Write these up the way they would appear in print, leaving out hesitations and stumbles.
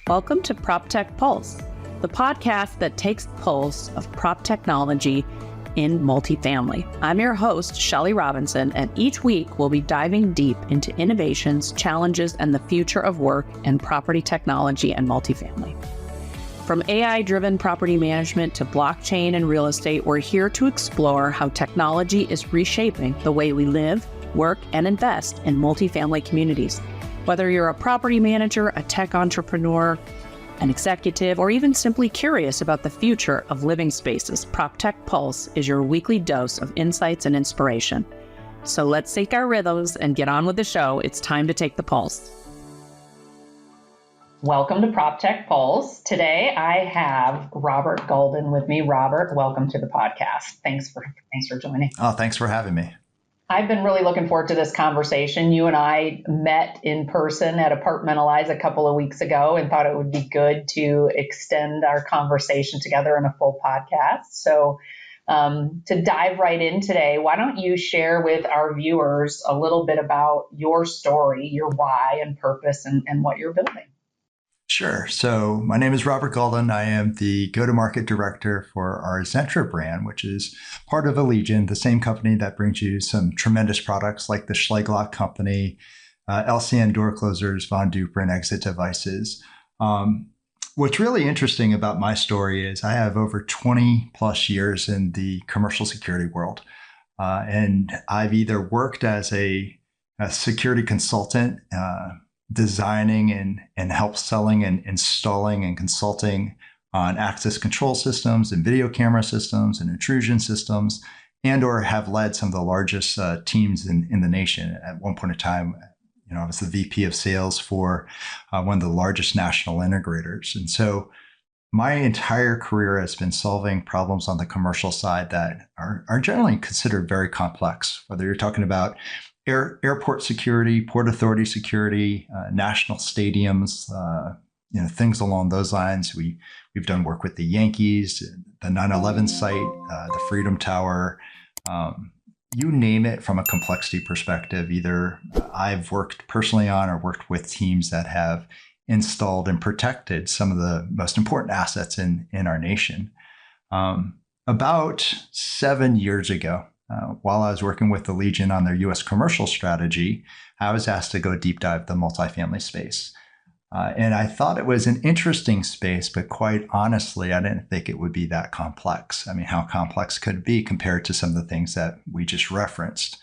Welcome to PropTech Pulse, the podcast that takes the pulse of prop technology in multifamily. I'm your host, Shelly Robinson, and each week we'll be diving deep into innovations, challenges, and the future of work in property technology and multifamily. From AI-driven property management to blockchain and real estate, we're here to explore how technology is reshaping the way we live, work, and invest in multifamily communities. Whether you're a property manager, a tech entrepreneur, an executive, or even simply curious about the future of living spaces, PropTech Pulse is your weekly dose of insights and inspiration. So let's sync our rhythms and get on with the show. It's time to take the pulse. Welcome to PropTech Pulse. Today I have Robert Gaulden with me. Robert, welcome to the podcast. Thanks for joining. Oh, thanks for having me. I've been really looking forward to this conversation. You and I met in person at Apartmentalize a couple of weeks ago and thought it would be good to extend our conversation together in a full podcast. So to dive right in today, why don't you share with our viewers a little bit about your story, your why and purpose, and what you're building? Sure. So my name is Robert Gaulden. I am the go-to-market director for our Zentra brand, which is part of Allegion, the same company that brings you some tremendous products like the Schleglock company, LCN door closers, Von Duprin and exit devices. What's really interesting about my story is I have over 20 plus years in the commercial security world. And I've either worked as a security consultant, designing and help selling and installing and consulting on access control systems and video camera systems and intrusion systems, and or have led some of the largest teams in the nation. At one point in time, I was the VP of sales for one of the largest national integrators. And so my entire career has been solving problems on the commercial side that are generally considered very complex, whether you're talking about airport security, port authority security, national stadiums, things along those lines. We've done work with the Yankees, the 9/11 site, the Freedom Tower, you name it from a complexity perspective. Either I've worked personally on or worked with teams that have installed and protected some of the most important assets in our nation. About 7 years ago, while I was working with Allegion on their U.S. commercial strategy, I was asked to go deep dive the multifamily space. And I thought it was an interesting space, but quite honestly, I didn't think it would be that complex. I mean, how complex could it be compared to some of the things that we just referenced?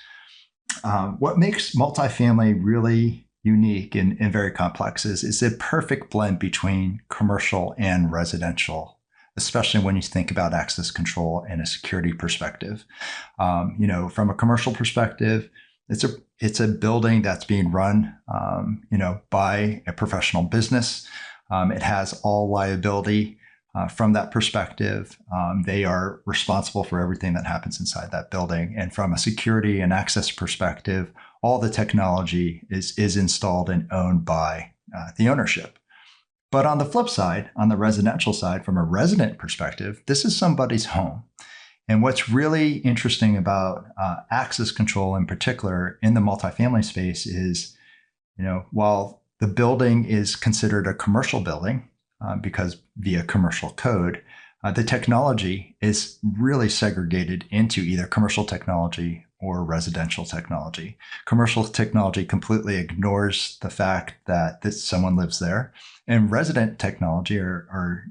What makes multifamily really unique and very complex is a perfect blend between commercial and residential, especially when you think about access control and a security perspective. From a commercial perspective, it's a building that's being run, by a professional business. It has all liability from that perspective. They are responsible for everything that happens inside that building. And from a security and access perspective, all the technology is installed and owned by the ownership. But on the flip side, on the residential side, from a resident perspective, this is somebody's home. And what's really interesting about access control in particular in the multifamily space is, while the building is considered a commercial building because via commercial code, the technology is really segregated into either commercial technology or residential technology. Commercial technology completely ignores the fact that someone lives there. And resident technology or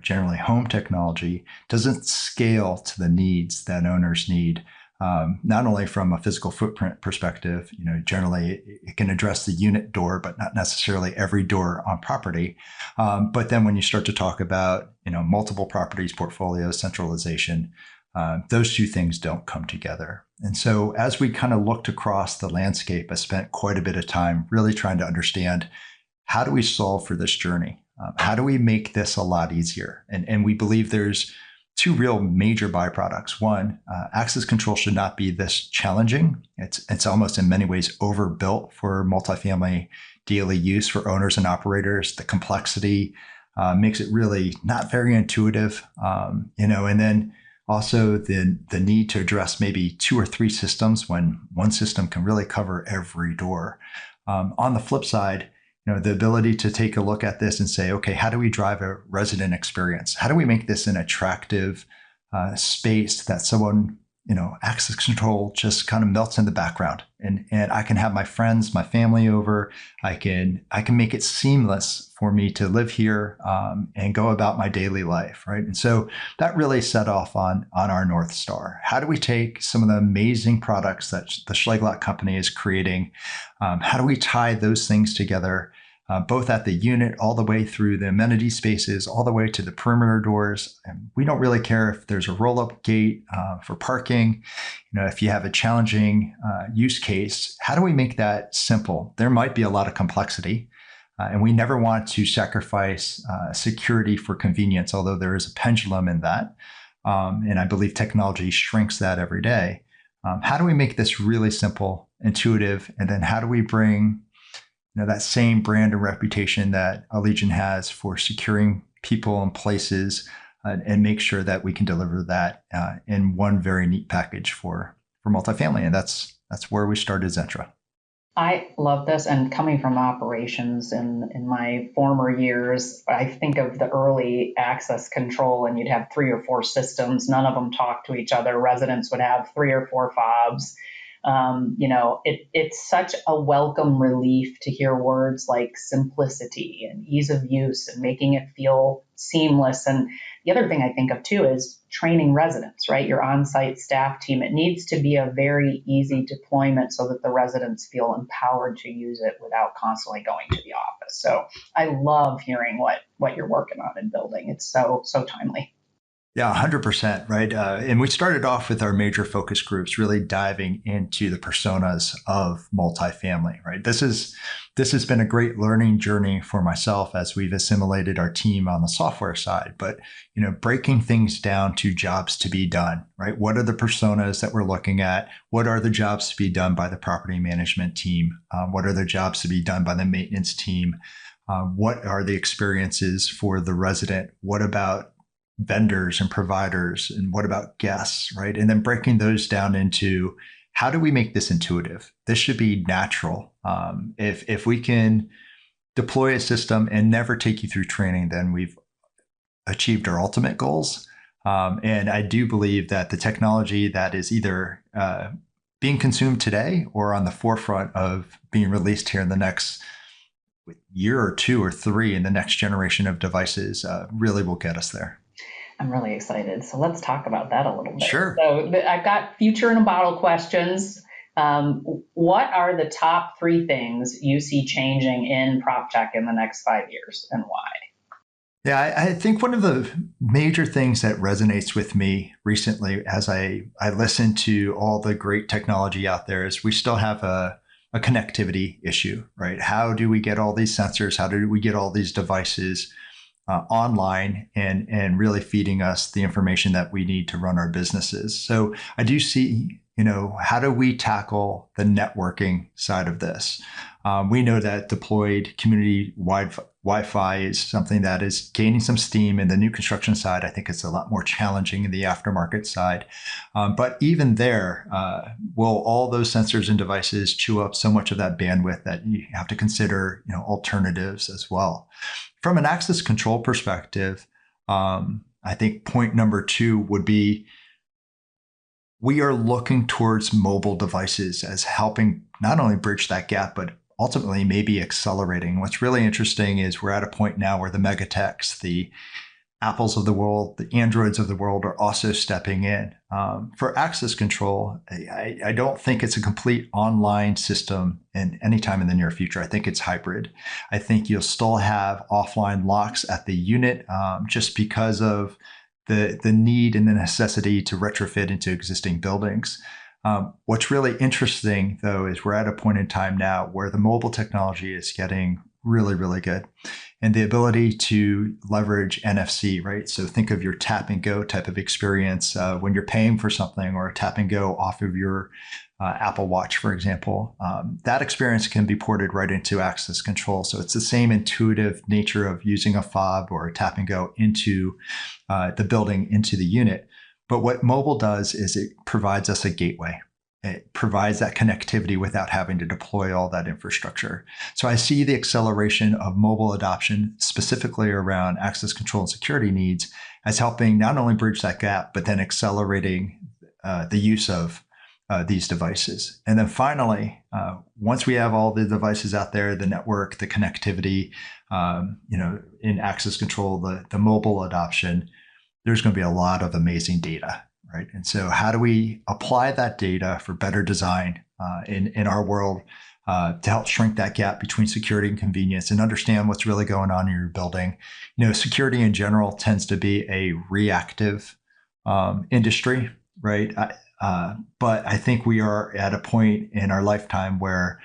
generally home technology doesn't scale to the needs that owners need, not only from a physical footprint perspective. Generally it can address the unit door, but not necessarily every door on property. But then when you start to talk about, multiple properties, portfolios, centralization, those two things don't come together. And so as we kind of looked across the landscape, I spent quite a bit of time really trying to understand, how do we solve for this journey? How do we make this a lot easier? And we believe there's two real major byproducts. One, access control should not be this challenging. It's almost in many ways overbuilt for multifamily daily use for owners and operators. The complexity makes it really not very intuitive, and then also the need to address maybe 2 or 3 systems when one system can really cover every door. On the flip side, the ability to take a look at this and say, okay, how do we drive a resident experience? How do we make this an attractive space that someone, access control just kind of melts in the background, and I can have my friends, my family over. I can make it seamless for me to live here and go about my daily life, right? And so that really set off on our North Star. How do we take some of the amazing products that the Schlegelach company is creating? How do we tie those things together? Both at the unit, all the way through the amenity spaces, all the way to the perimeter doors. And we don't really care if there's a roll-up gate for parking. If you have a challenging use case, how do we make that simple? There might be a lot of complexity, and we never want to sacrifice security for convenience, although there is a pendulum in that. And I believe technology shrinks that every day. How do we make this really simple, intuitive, and then how do we bring that same brand and reputation that Allegion has for securing people and places, and make sure that we can deliver that in one very neat package for multifamily. And that's where we started Zentra. I love this. And coming from operations in my former years, I think of the early access control, and you'd have 3 or 4 systems. None of them talk to each other. Residents would have 3 or 4 fobs. It's such a welcome relief to hear words like simplicity and ease of use and making it feel seamless. And the other thing I think of too is training residents, right? Your on-site staff team. It needs to be a very easy deployment so that the residents feel empowered to use it without constantly going to the office. So I love hearing what you're working on and building. It's so timely. Yeah, 100%, right? And we started off with our major focus groups, really diving into the personas of multifamily, right? This has been a great learning journey for myself as we've assimilated our team on the software side, but breaking things down to jobs to be done, right? What are the personas that we're looking at? What are the jobs to be done by the property management team? What are the jobs to be done by the maintenance team? What are the experiences for the resident? What about vendors and providers, and what about guests, right? And then breaking those down into how do we make this intuitive? This should be natural. If we can deploy a system and never take you through training, then we've achieved our ultimate goals. And I do believe that the technology that is either being consumed today or on the forefront of being released here in the next year or 2 or 3 in the next generation of devices really will get us there. I'm really excited. So let's talk about that a little bit. Sure. So I've got future in a bottle questions. What are the top 3 things you see changing in PropTech in the next 5 years, and why? Yeah, I think one of the major things that resonates with me recently as I listen to all the great technology out there is we still have a connectivity issue, right? How do we get all these sensors? How do we get all these devices online and really feeding us the information that we need to run our businesses? So I do see, how do we tackle the networking side of this? We know that deployed community-wide Wi-Fi is something that is gaining some steam in the new construction side. I think it's a lot more challenging in the aftermarket side. But even there, will all those sensors and devices chew up so much of that bandwidth that you have to consider, alternatives as well. From an access control perspective, I think point number 2 would be we are looking towards mobile devices as helping not only bridge that gap, but ultimately maybe accelerating. What's really interesting is we're at a point now where the megatechs, the Apples of the world, the Androids of the world are also stepping in. For access control, I don't think it's a complete online system in any time in the near future. I think it's hybrid. I think you'll still have offline locks at the unit just because of the need and the necessity to retrofit into existing buildings. What's really interesting, though, is we're at a point in time now where the mobile technology is getting really, really good. And the ability to leverage NFC, right? So think of your tap and go type of experience when you're paying for something, or a tap and go off of your Apple Watch, for example. That experience can be ported right into access control. So it's the same intuitive nature of using a fob or a tap and go into the building, into the unit. But what mobile does is it provides us a gateway. it provides that connectivity without having to deploy all that infrastructure. So I see the acceleration of mobile adoption, specifically around access control and security needs, as helping not only bridge that gap, but then accelerating the use of these devices. And then finally, once we have all the devices out there, the network, the connectivity, in access control, the mobile adoption, there's going to be a lot of amazing data. Right. And so how do we apply that data for better design in our world to help shrink that gap between security and convenience and understand what's really going on in your building? Security in general tends to be a reactive industry, right? But I think we are at a point in our lifetime where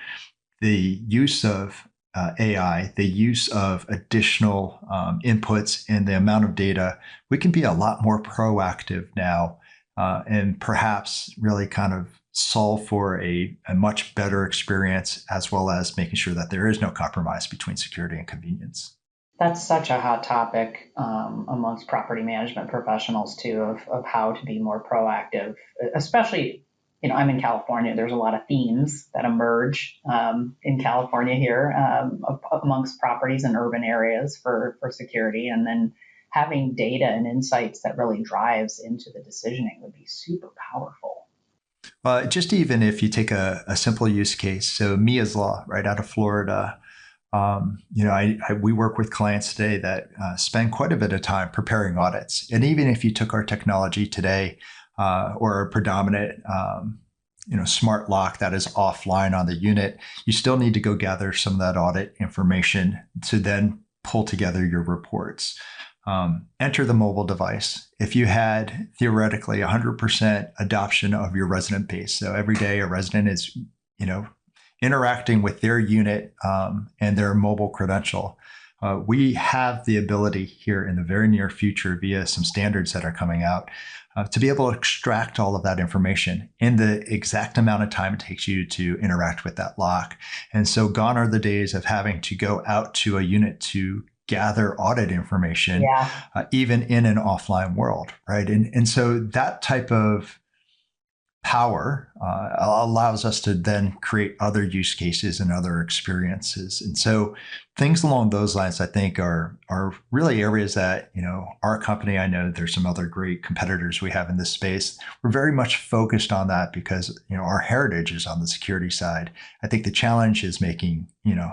the use of AI, the use of additional inputs and the amount of data, we can be a lot more proactive now. And perhaps really kind of solve for a much better experience, as well as making sure that there is no compromise between security and convenience. That's such a hot topic amongst property management professionals too, of how to be more proactive, especially, I'm in California. There's a lot of themes that emerge in California here amongst properties in urban areas for security. And then having data and insights that really drives into the decisioning would be super powerful. Well, just even if you take a simple use case, so Mia's Law, right out of Florida, we work with clients today that spend quite a bit of time preparing audits. And even if you took our technology today or a predominant smart lock that is offline on the unit, you still need to go gather some of that audit information to then pull together your reports. Enter the mobile device. If you had theoretically 100% adoption of your resident base, so every day a resident is, interacting with their unit and their mobile credential, we have the ability here in the very near future via some standards that are coming out to be able to extract all of that information in the exact amount of time it takes you to interact with that lock. And so gone are the days of having to go out to a unit to gather audit information, even in an offline world, right? And so that type of power allows us to then create other use cases and other experiences. And so things along those lines, I think, are really areas that, our company, I know there's some other great competitors we have in this space. We're very much focused on that because, our heritage is on the security side. I think the challenge is making,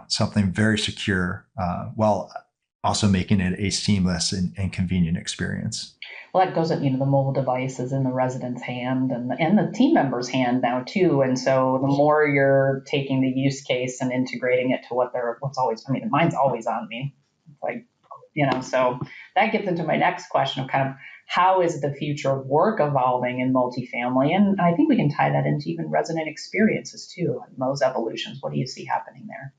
something very secure while also making it a seamless and convenient experience. Well, that goes at, the mobile device is in the resident's hand and the team member's hand now too. And so the more you're taking the use case and integrating it to mine's always on me. So that gets into my next question of kind of how is the future of work evolving in multifamily? And I think we can tie that into even resident experiences too, and those evolutions. What do you see happening there?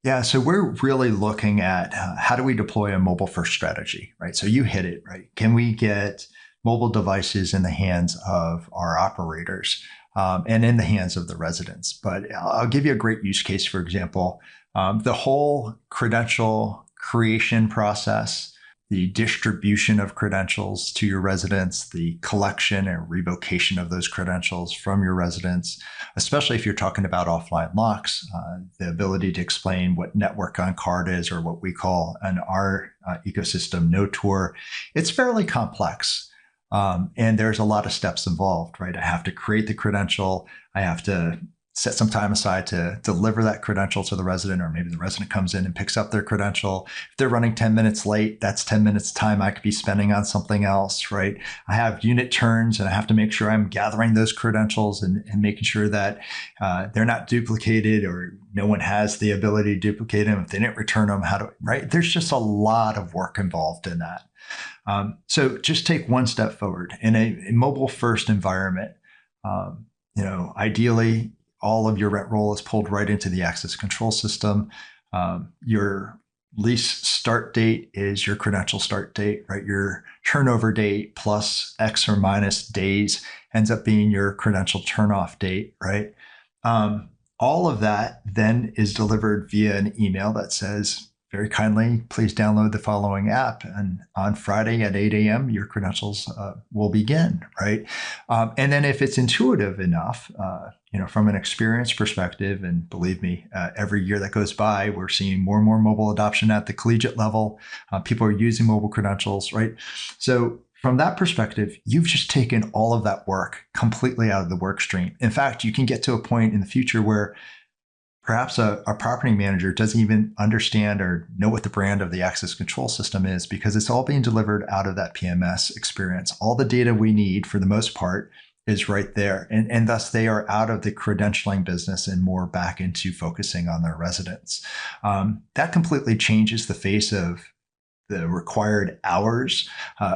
Yeah, so we're really looking at how do we deploy a mobile first strategy, right? So you hit it, right? Can we get mobile devices in the hands of our operators and in the hands of the residents? But I'll give you a great use case, for example, the whole credential creation process, the distribution of credentials to your residents, the collection and revocation of those credentials from your residents, especially if you're talking about offline locks, the ability to explain what network on card is, or what we call in our ecosystem no tour. It's fairly complex. And there's a lot of steps involved, right? I have to create the credential. I have to set some time aside to deliver that credential to the resident, or maybe the resident comes in and picks up their credential. If they're running 10 minutes late, that's 10 minutes time I could be spending on something else, right? I have unit turns and I have to make sure I'm gathering those credentials and making sure that they're not duplicated, or no one has the ability to duplicate them. If they didn't return them, right? There's just a lot of work involved in that. So just take one step forward in a mobile first environment. Ideally, all of your rent roll is pulled right into the access control system. Your lease start date is your credential start date, right? Your turnover date plus X or minus days ends up being your credential turnoff date, right? All of that then is delivered via an email that says, very kindly, please download the following app. And on Friday at 8 a.m., your credentials will begin, right? And then if it's intuitive enough, from an experience perspective, and believe me, every year that goes by, we're seeing more and more mobile adoption at the collegiate level. People are using mobile credentials, right? So from that perspective, you've just taken all of that work completely out of the work stream. In fact, you can get to a point in the future where perhaps a property manager doesn't even understand or know what the brand of the access control system is, because it's all being delivered out of that PMS experience. All the data we need, for the most part, is right there. And thus they are out of the credentialing business and more back into focusing on their residents. That completely changes the face of the required hours.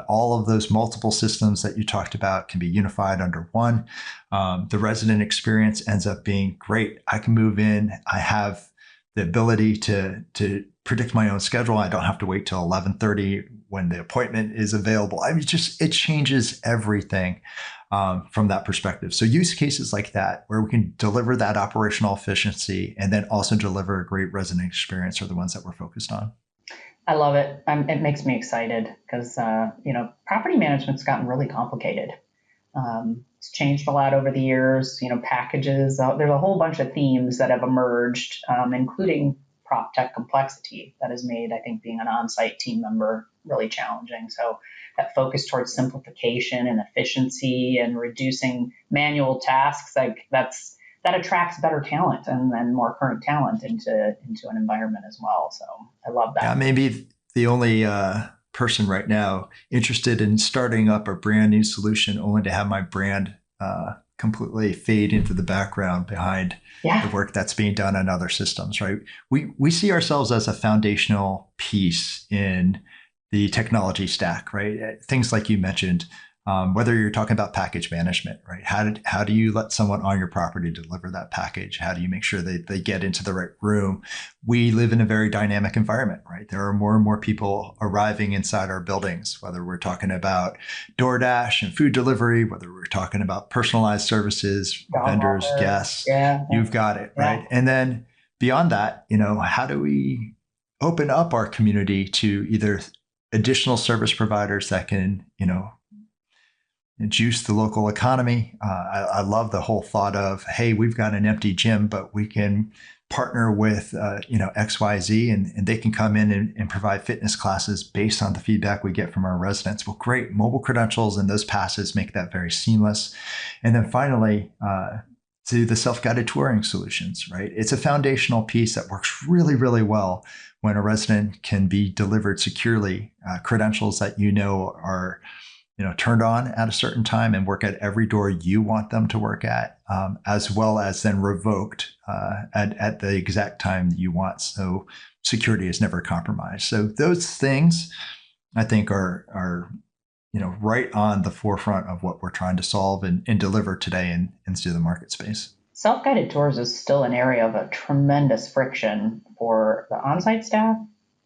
All of those multiple systems that you talked about can be unified under one. The resident experience ends up being great. I can move in. I have the ability to predict my own schedule. I don't have to wait till 11:30 when the appointment is available. I mean, it changes everything from that perspective. So use cases like that, where we can deliver that operational efficiency and then also deliver a great resident experience, are the ones that we're focused on. I love it. It makes me excited because, property management's gotten really complicated. It's changed a lot over the years, packages. There's a whole bunch of themes that have emerged, including PropTech complexity that has made, I think, being an on-site team member really challenging. So that focus towards simplification and efficiency and reducing manual tasks, that attracts better talent and more current talent into an environment as well. So I love that. Yeah, maybe the only person right now interested in starting up a brand new solution only to have my brand completely fade into the background behind the work that's being done on other systems, right? We see ourselves as a foundational piece in the technology stack, right? Things like you mentioned, whether you're talking about package management, right? How do you let someone on your property deliver that package? How do you make sure that they get into the right room? We live in a very dynamic environment, right? There are more and more people arriving inside our buildings, whether we're talking about DoorDash and food delivery, whether we're talking about personalized services, vendors, guests, you've got it, right? And then beyond that, how do we open up our community to either additional service providers that can, juice the local economy? I love the whole thought of, hey, we've got an empty gym, but we can partner with, XYZ and they can come in and provide fitness classes based on the feedback we get from our residents. Well, great. Mobile credentials and those passes make that very seamless. And then finally, to the self-guided touring solutions, right? It's a foundational piece that works really, really well when a resident can be delivered securely credentials that are turned on at a certain time and work at every door you want them to work at, as well as then revoked at the exact time that you want. So security is never compromised. So those things, I think, are right on the forefront of what we're trying to solve and deliver today into the market space. Self-guided tours is still an area of a tremendous friction for the on-site staff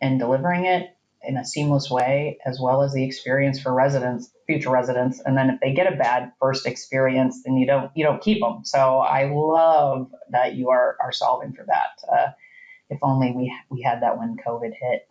and delivering it in a seamless way, as well as the experience for residents, future residents. And then if they get a bad first experience, then you don't keep them. So I love that you are solving for that. If only we had that when COVID hit.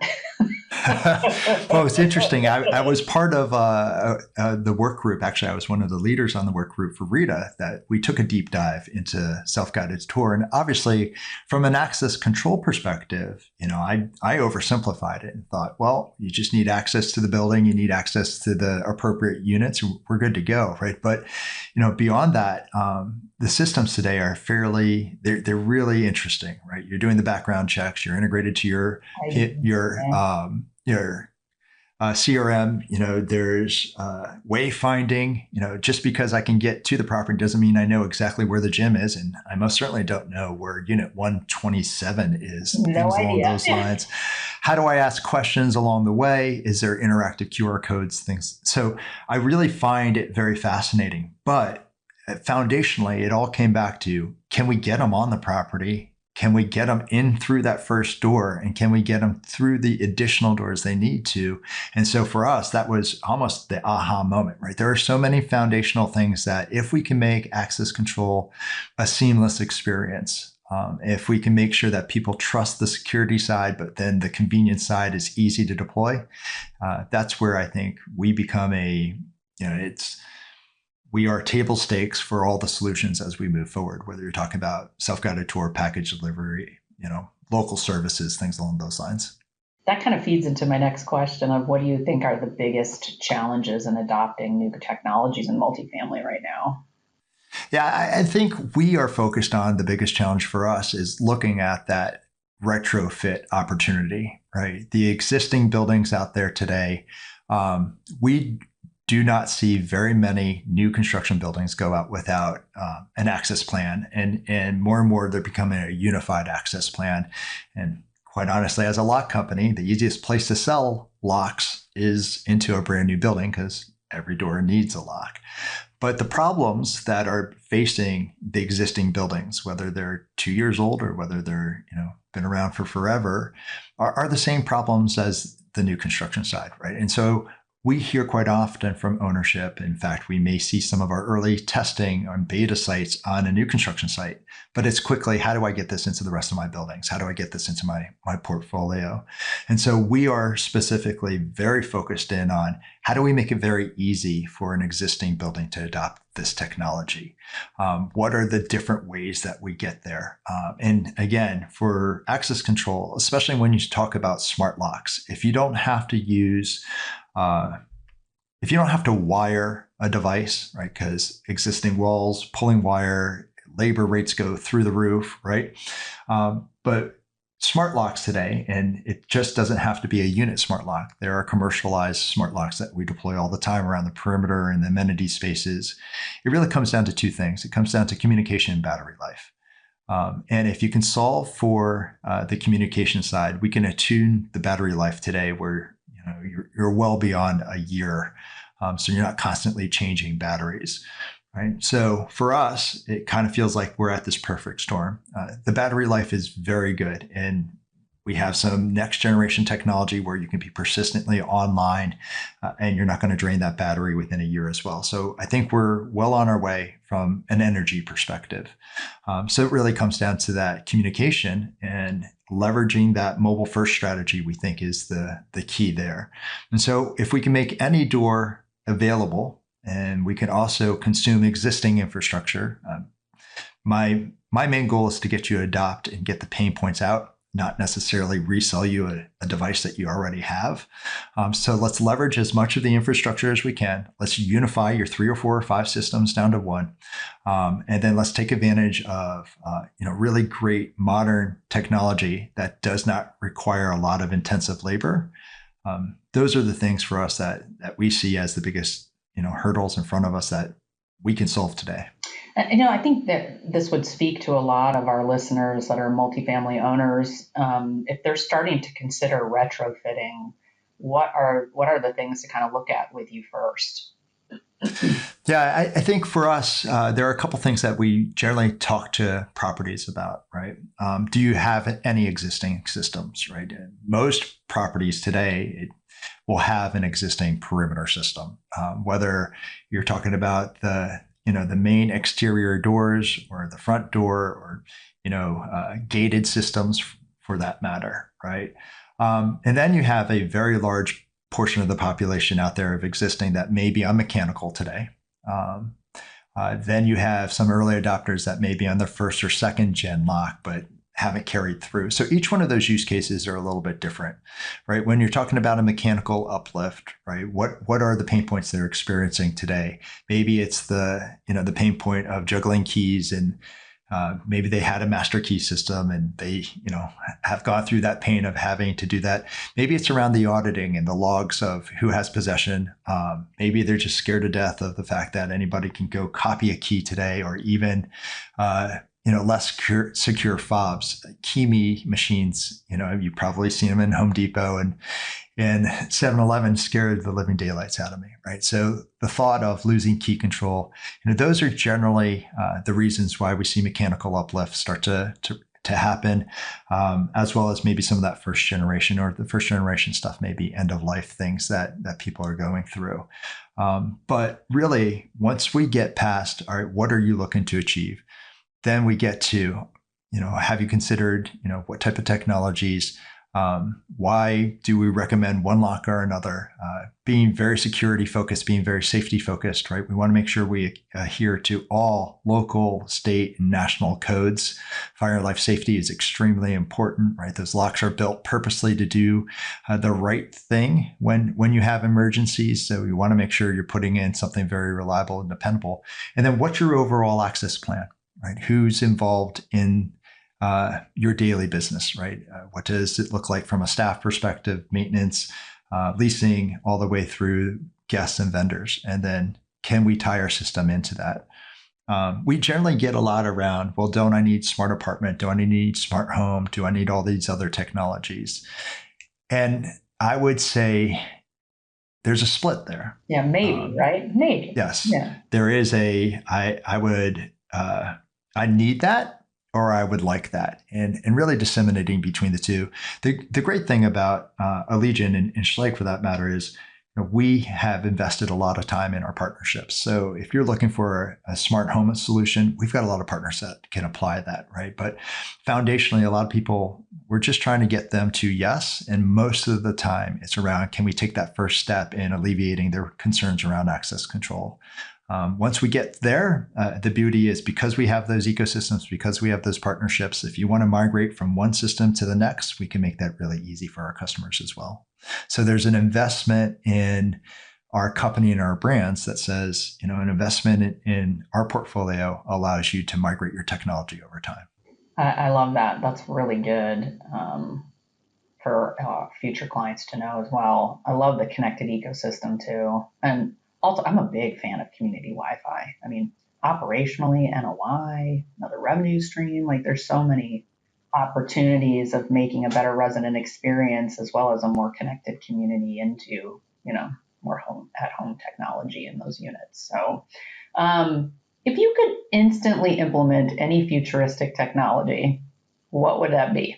Well, it's interesting. I was part of the work group. Actually, I was one of the leaders on the work group for RETA that we took a deep dive into self-guided tour. And obviously, from an access control perspective, I oversimplified it and thought, well, you just need access to the building. You need access to the appropriate units. We're good to go, right? But, beyond that, the systems today are they're really interesting, right? You're doing the background checks. You're integrated to your CRM, there's wayfinding. Just because I can get to the property doesn't mean I know exactly where the gym is. And I most certainly don't know where unit 127 is, things along those lines. How do I ask questions along the way? Is there interactive QR codes, things? So I really find it very fascinating. But foundationally, it all came back to, can we get them on the property? Can we get them in through that first door? And can we get them through the additional doors they need to? And so for us, that was almost the aha moment, right? There are so many foundational things that if we can make access control a seamless experience, If we can make sure that people trust the security side, but then the convenience side is easy to deploy, that's where I think we become we are table stakes for all the solutions as we move forward, whether you're talking about self-guided tour, package delivery, local services, things along those lines. That kind of feeds into my next question of what do you think are the biggest challenges in adopting new technologies in multifamily right now? Yeah, I think we are focused on the biggest challenge for us is looking at that retrofit opportunity, right? The existing buildings out there today, we do not see very many new construction buildings go out without an access plan. And more they're becoming a unified access plan. And quite honestly, as a lock company, the easiest place to sell locks is into a brand new building because every door needs a lock. But the problems that are facing the existing buildings, whether they're 2 years old or whether they're been around for forever, are the same problems as the new construction side, right? And so we hear quite often from ownership. In fact, we may see some of our early testing on beta sites on a new construction site, but it's quickly, how do I get this into the rest of my buildings? How do I get this into my portfolio? And so we are specifically very focused in on how do we make it very easy for an existing building to adopt this technology? What are the different ways that we get there? And again, for access control, especially when you talk about smart locks, if you don't have to wire a device, right? Because existing walls, pulling wire, labor rates go through the roof, right? But smart locks today, and it just doesn't have to be a unit smart lock. There are commercialized smart locks that we deploy all the time around the perimeter and the amenity spaces. It really comes down to two things. It comes down to communication and battery life. And if you can solve for the communication side, we can attune the battery life today where you're well beyond a year. So you're not constantly changing batteries, right? So for us, it kind of feels like we're at this perfect storm. The battery life is very good. And we have some next generation technology where you can be persistently online and you're not going to drain that battery within a year as well. So I think we're well on our way from an energy perspective. So it really comes down to that communication and leveraging that mobile first strategy, we think is the key there. And so if we can make any door available and we can also consume existing infrastructure, my main goal is to get you to adopt and get the pain points out, not necessarily resell you a device that you already have. So let's leverage as much of the infrastructure as we can. Let's unify your 3 or 4 or 5 systems down to one. And then let's take advantage of really great modern technology that does not require a lot of intensive labor. Those are the things for us that we see as the biggest hurdles in front of us that we can solve today. I think that this would speak to a lot of our listeners that are multifamily owners. If they're starting to consider retrofitting, what are the things to kind of look at with you first? Yeah, I think for us, there are a couple things that we generally talk to properties about, right? Do you have any existing systems, right? Most properties today will have an existing perimeter system, whether you're talking about the main exterior doors or the front door or, gated systems for that matter, right? And then you have a very large portion of the population out there of existing that may be unmechanical today. Then you have some early adopters that may be on their first or second gen lock, but haven't carried through. So each one of those use cases are a little bit different, right? When you're talking about a mechanical uplift, right? What are the pain points they're experiencing today? Maybe it's the pain point of juggling keys and maybe they had a master key system and they, have gone through that pain of having to do that. Maybe it's around the auditing and the logs of who has possession. Maybe they're just scared to death of the fact that anybody can go copy a key today or even, less secure fobs, key me machines. You've probably seen them in Home Depot and 7-Eleven scared the living daylights out of me, right? So the thought of losing key control, those are generally the reasons why we see mechanical uplift start to happen, as well as maybe some of that first generation or the first generation stuff, maybe end of life things that people are going through. But really, once we get past, all right, what are you looking to achieve? Then we get to, have you considered, what type of technologies? Why do we recommend one lock or another? Being very security focused, being very safety focused, right? We want to make sure we adhere to all local, state, and national codes. Fire and life safety is extremely important, right? Those locks are built purposely to do the right thing when you have emergencies. So you want to make sure you're putting in something very reliable and dependable. And then what's your overall access plan, right? Who's involved in your daily business, right? What does it look like from a staff perspective, maintenance, leasing, all the way through guests and vendors? And then can we tie our system into that? We generally get a lot around, well, don't I need smart apartment? Do I need smart home? Do I need all these other technologies? And I would say there's a split there. Yeah, maybe, right? Maybe. Yes. Yeah. There is I need that, or I would like that, and really disseminating between the two. The great thing about Allegiant and Schleich, for that matter, is we have invested a lot of time in our partnerships. So if you're looking for a smart home solution, we've got a lot of partners that can apply that, right? But foundationally, a lot of people, we're just trying to get them to yes. And most of the time it's around, can we take that first step in alleviating their concerns around access control? Once we get there, the beauty is because we have those ecosystems, because we have those partnerships, if you want to migrate from one system to the next, we can make that really easy for our customers as well. So there's an investment in our company and our brands that says, an investment in our portfolio allows you to migrate your technology over time. I love that. That's really good for future clients to know as well. I love the connected ecosystem too. And also, I'm a big fan of community Wi-Fi. I mean, operationally, NOI, another revenue stream, like there's so many opportunities of making a better resident experience as well as a more connected community into, more at-home technology in those units. So if you could instantly implement any futuristic technology, what would that be?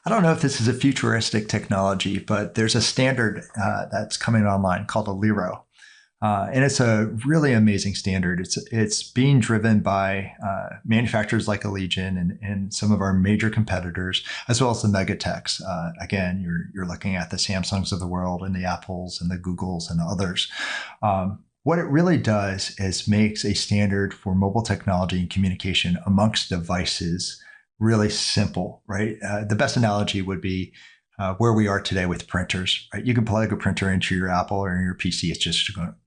I don't know if this is a futuristic technology, but there's a standard that's coming online called a LERO. And it's a really amazing standard. It's being driven by manufacturers like Allegiant and some of our major competitors, as well as the mega techs. Again, you're looking at the Samsungs of the world and the Apples and the Googles and others. What it really does is makes a standard for mobile technology and communication amongst devices really simple, right? The best analogy would be where we are today with printers, right? You can plug a printer into your Apple or your PC. It's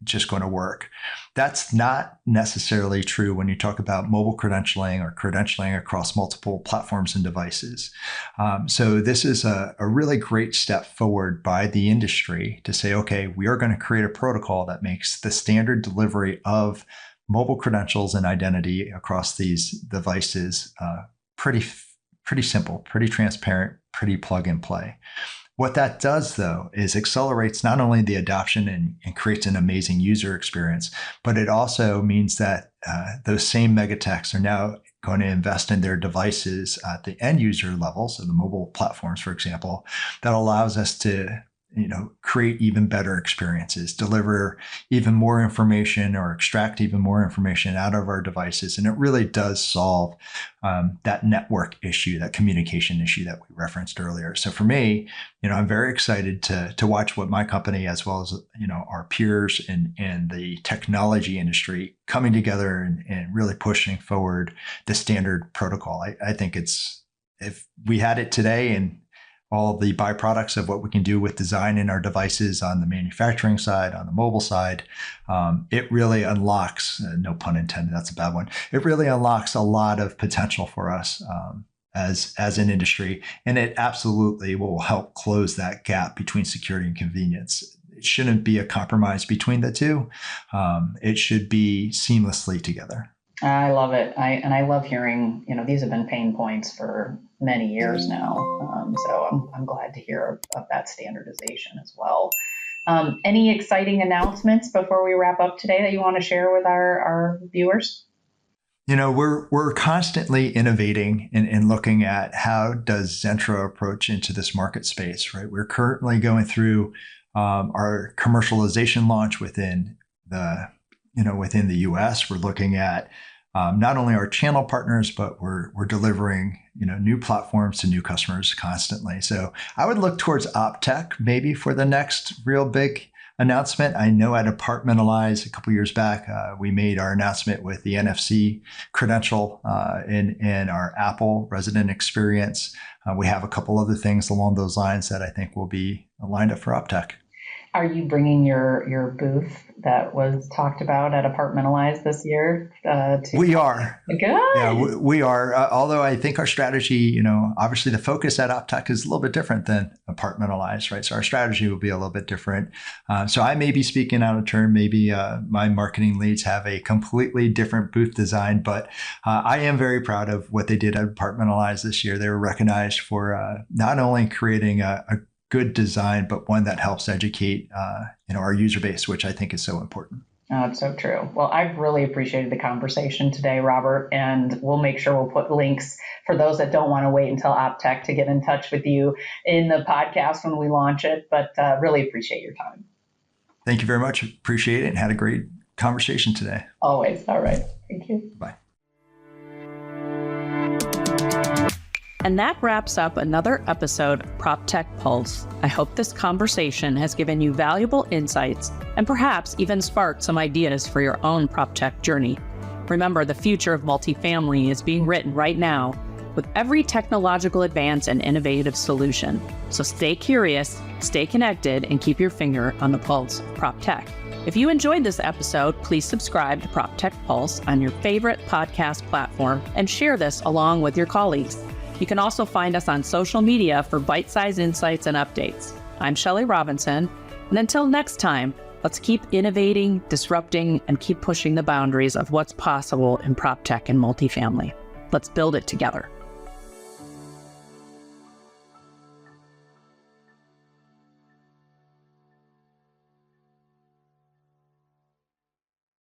just going to work. That's not necessarily true when you talk about mobile credentialing or credentialing across multiple platforms and devices. So this is a really great step forward by the industry to say, okay, we are going to create a protocol that makes the standard delivery of mobile credentials and identity across these devices pretty simple, pretty transparent, pretty plug and play. What that does, though, is accelerates not only the adoption and creates an amazing user experience, but it also means that those same megatechs are now going to invest in their devices at the end user level, so the mobile platforms, for example, that allows us to create even better experiences, deliver even more information or extract even more information out of our devices. And it really does solve that network issue, that communication issue that we referenced earlier. So for me, I'm very excited to watch what my company, as well as, our peers and the technology industry coming together and really pushing forward the standard protocol. I think if we had it today and all the byproducts of what we can do with design in our devices on the manufacturing side, on the mobile side, it really unlocks, no pun intended, that's a bad one. It really unlocks a lot of potential for us as an industry, and it absolutely will help close that gap between security and convenience. It shouldn't be a compromise between the two. It should be seamlessly together. I love it. I love hearing, these have been pain points for many years now. So I'm glad to hear of that standardization as well. Any exciting announcements before we wrap up today that you want to share with our viewers? We're constantly innovating and looking at how does Zentra approach into this market space, right? We're currently going through our commercialization launch within the US. We're looking at not only our channel partners, but we're delivering new platforms to new customers constantly. So I would look towards PropTech maybe for the next real big announcement. I know at Apartmentalize a couple years back, we made our announcement with the NFC credential in our Apple resident experience. We have a couple other things along those lines that I think will be lined up for PropTech. Are you bringing your booth that was talked about at Apartmentalize this year? We are. Good. Yeah, we are. Although I think our strategy, obviously the focus at PropTech is a little bit different than Apartmentalize, right? So our strategy will be a little bit different. So I may be speaking out of turn. Maybe my marketing leads have a completely different booth design, but I am very proud of what they did at Apartmentalize this year. They were recognized for not only creating a good design, but one that helps educate our user base, which I think is so important. Oh, it's so true. Well, I've really appreciated the conversation today, Robert, and we'll make sure we'll put links for those that don't want to wait until PropTech to get in touch with you in the podcast when we launch it, but really appreciate your time. Thank you very much. Appreciate it and had a great conversation today. Always. All right. Thank you. Bye. And that wraps up another episode of PropTech Pulse. I hope this conversation has given you valuable insights and perhaps even sparked some ideas for your own PropTech journey. Remember, the future of multifamily is being written right now with every technological advance and innovative solution. So stay curious, stay connected, and keep your finger on the pulse of PropTech. If you enjoyed this episode, please subscribe to PropTech Pulse on your favorite podcast platform and share this along with your colleagues. You can also find us on social media for bite-sized insights and updates. I'm Shelly Robinson, and until next time, let's keep innovating, disrupting, and keep pushing the boundaries of what's possible in PropTech and multifamily. Let's build it together.